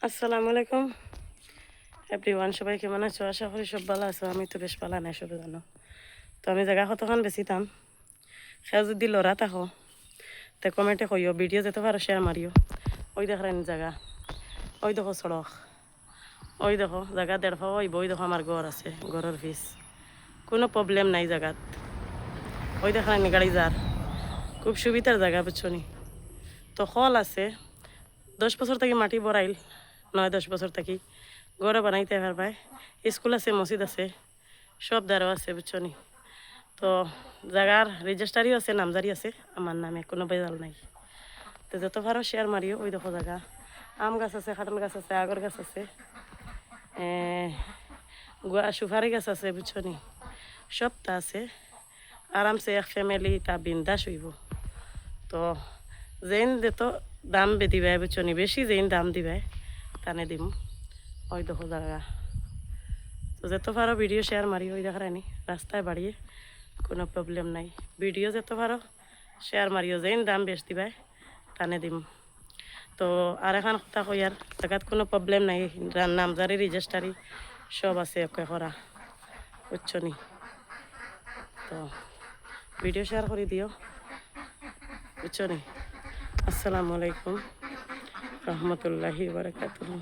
আসসালামু আলাইকুম এভরিওয়ান, সবাই কেমন আছো? আশা করি সব ভালো আছো। আমি তো বেশ ভালো নাই, সবে জানো। তো আমি জায়গা কতক্ষণ বেশিতাম, সে যদি লড়া থাকো তে কমেন্টে কইও, ভিডিও যেতে পারো শেয়ার মারিও। ওই দেখার জায়গা, ওই দেখো সড়ক, ওই দেখো জায়গা দেড় ওইব, ওই দেখো আমার ঘর আছে, ঘরের ফিস কোনো প্রবলেম নাই জায়গাত। ওই দেখার গাড়ি যার খুব সুবিধার জায়গা, বুঝছো নি? তো কল আছে 10 বছর থেকে মাটি বড়াইল, 9-10 বছর থেকে ঘরে বানাইতে পারবাই। স্কুল আছে, মসজিদ আছে, সব দ্বারও আছে, বুঝছো নি? তো জায়গার রেজিস্টারিও আছে, নামজারি আছে, আমার নামে কোনো বেজাল নাই। তো যত পারো শেয়ার মারিও। ওই দেখো জায়গা, আম গাছ আছে, কাঁঠাল গাছ আছে, আগর গাছ আছে, সুপারি গাছ আছে, বুঝছো নি? সবটা আছে, আরামসে এক ফ্যামিলি তা বিন্দাস হইব। তো যেইন তো দাম দিবাই, বুঝছো নি? বেশি যেইন দাম দিবাই তানে দিম। ওই দেখো জায়গা। তো যত পারো ভিডিও শেয়ার মারি। ওই দেখার আনি রাস্তায় বাড়িয়ে কোনো প্রবলেম নাই। ভিডিও যত পারো শেয়ার মারিও, যেইন দাম বেশ দিবাই টানে দিম। তো আর এখন কথা কই, আর জায়গাত কোনো প্রবলেম নাই, নামজারি রেজিস্টারি সব আছে ওকে করা, বুঝছো নি? তো ভিডিও শেয়ার করে দিও, বুঝছো নি? আসসালামু আলাইকুম রহমতুল্লাহি বারাকাতুহু।